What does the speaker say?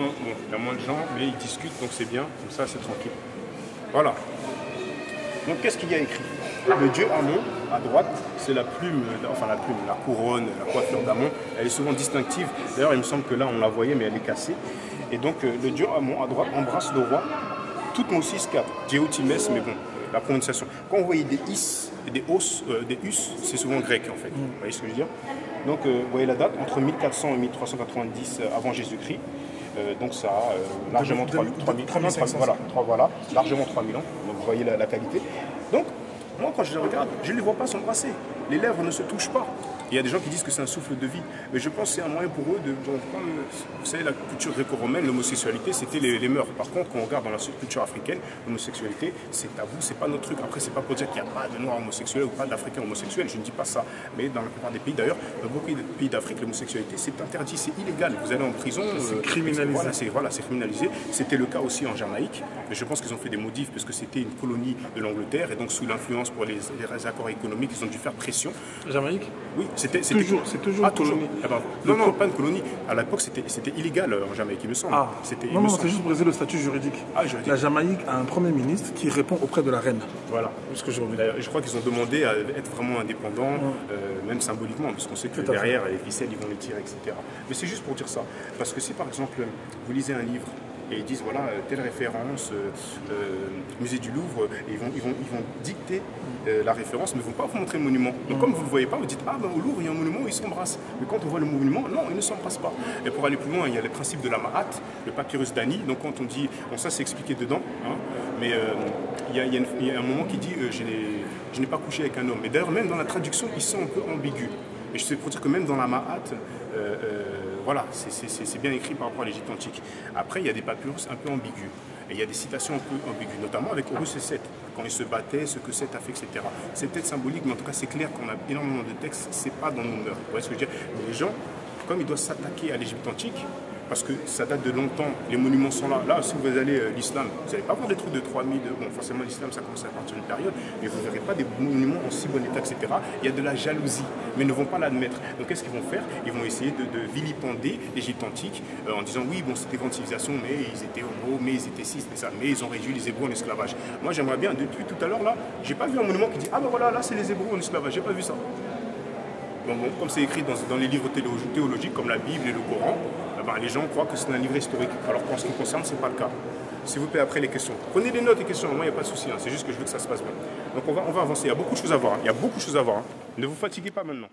il y a moins de gens, mais ils discutent, donc c'est bien, comme ça c'est tranquille. Voilà. Donc qu'est-ce qu'il y a écrit? Le dieu Amon, à droite, c'est la plume, la couronne, la coiffure d'Amon. Elle est souvent distinctive. D'ailleurs, il me semble que là, on la voyait, mais elle est cassée. Et donc, le dieu Amon, à droite, embrasse le roi. Toutmosis 4, Djeotimes, mais bon, la prononciation. Quand vous voyez des is et des os, des us, c'est souvent grec, en fait. Vous voyez ce que je veux dire? Donc, vous voyez la date, entre 1400 et 1390 avant Jésus-Christ. Donc ça a largement 3500 voilà, largement 3000 ans. Donc vous voyez la qualité. Donc, moi quand je les regarde, je ne les vois pas s'embrasser. Les lèvres ne se touchent pas. Il y a des gens qui disent que c'est un souffle de vie. Mais je pense que c'est un moyen pour eux de... Comme, vous savez, la culture gréco-romaine, l'homosexualité, c'était les mœurs. Par contre, quand on regarde dans la culture africaine, l'homosexualité, c'est tabou, c'est pas notre truc. Après, c'est pas pour dire qu'il n'y a pas de noirs homosexuels ou pas d'Africains homosexuels. Je ne dis pas ça. Mais dans la plupart des pays, d'ailleurs, dans beaucoup de pays d'Afrique, l'homosexualité, c'est interdit, c'est illégal. Vous allez en prison... c'est criminalisé. Voilà, c'est criminalisé. C'était le cas aussi en Jamaïque. Mais je pense qu'ils ont fait des modifs parce que c'était une colonie de l'Angleterre. Et donc, sous l'influence pour les accords économiques, ils ont dû faire pression. Jamaïque? Oui, c'est toujours une colonie. Ah ben, non, pas une colonie. À l'époque, c'était illégal en Jamaïque, il me semble. Ah. Non, c'est juste pour briser le statut juridique. Ah, juridique. La Jamaïque a un premier ministre qui répond auprès de la reine. Voilà. Je crois qu'ils ont demandé à être vraiment indépendants, même symboliquement, parce qu'on sait que derrière, les ficelles, ils vont les tirer, etc. Mais c'est juste pour dire ça. Parce que si, par exemple, vous lisez un livre, et ils disent voilà telle référence musée du Louvre, et ils vont dicter la référence mais ils ne vont pas vous montrer le monument. Donc comme vous ne le voyez pas, vous dites ah ben au Louvre il y a un monument où ils s'embrassent, mais quand on voit le monument, non, ils ne s'embrassent pas. Et pour aller plus loin, il y a les principes de la Ma'at, le papyrus d'Ani. Donc quand on dit, bon ça c'est expliqué dedans, hein, mais il y a un moment qui dit je n'ai pas couché avec un homme. Mais d'ailleurs même dans la traduction ils sont un peu ambigus. Et je sais pour dire que même dans la Ma'at, voilà, c'est bien écrit par rapport à l'Égypte antique. Après, il y a des papyrus un peu ambigus. Et il y a des citations un peu ambiguës, notamment avec Horus et Seth, quand ils se battaient, ce que Seth a fait, etc. C'est peut-être symbolique, mais en tout cas, c'est clair qu'on a énormément de textes, c'est pas dans nos mœurs. Vous voyez ce que je veux dire? Mais les gens, comme ils doivent s'attaquer à l'Égypte antique, parce que ça date de longtemps, les monuments sont là. Là, si vous allez l'islam, vous n'allez pas voir des trucs de 3000, bon, forcément l'islam, ça commence à partir d'une période, mais vous ne verrez pas des monuments en si bon état, etc. Il y a de la jalousie, mais ils ne vont pas l'admettre. Donc qu'est-ce qu'ils vont faire? Ils vont essayer de vilipender l'Égypte antique en disant oui, bon, c'était grande civilisation, mais ils étaient homo, mais ils étaient cis, mais ils ont réduit les Hébreux en esclavage. Moi, j'aimerais bien, depuis tout à l'heure, là, j'ai pas vu un monument qui dit ah ben voilà, là, c'est les Hébreux en esclavage, j'ai pas vu ça. Bon, comme c'est écrit dans les livres théologiques comme la Bible et le Coran, les gens croient que c'est un livre historique. Alors qu'en ce qui me concerne, ce n'est pas le cas. S'il vous plaît, après les questions. Prenez des notes et questions, moi il n'y a pas de souci, hein. C'est juste que je veux que ça se passe bien. Donc on va avancer, il y a beaucoup de choses à voir. Il y a beaucoup de choses à voir. Ne vous fatiguez pas maintenant.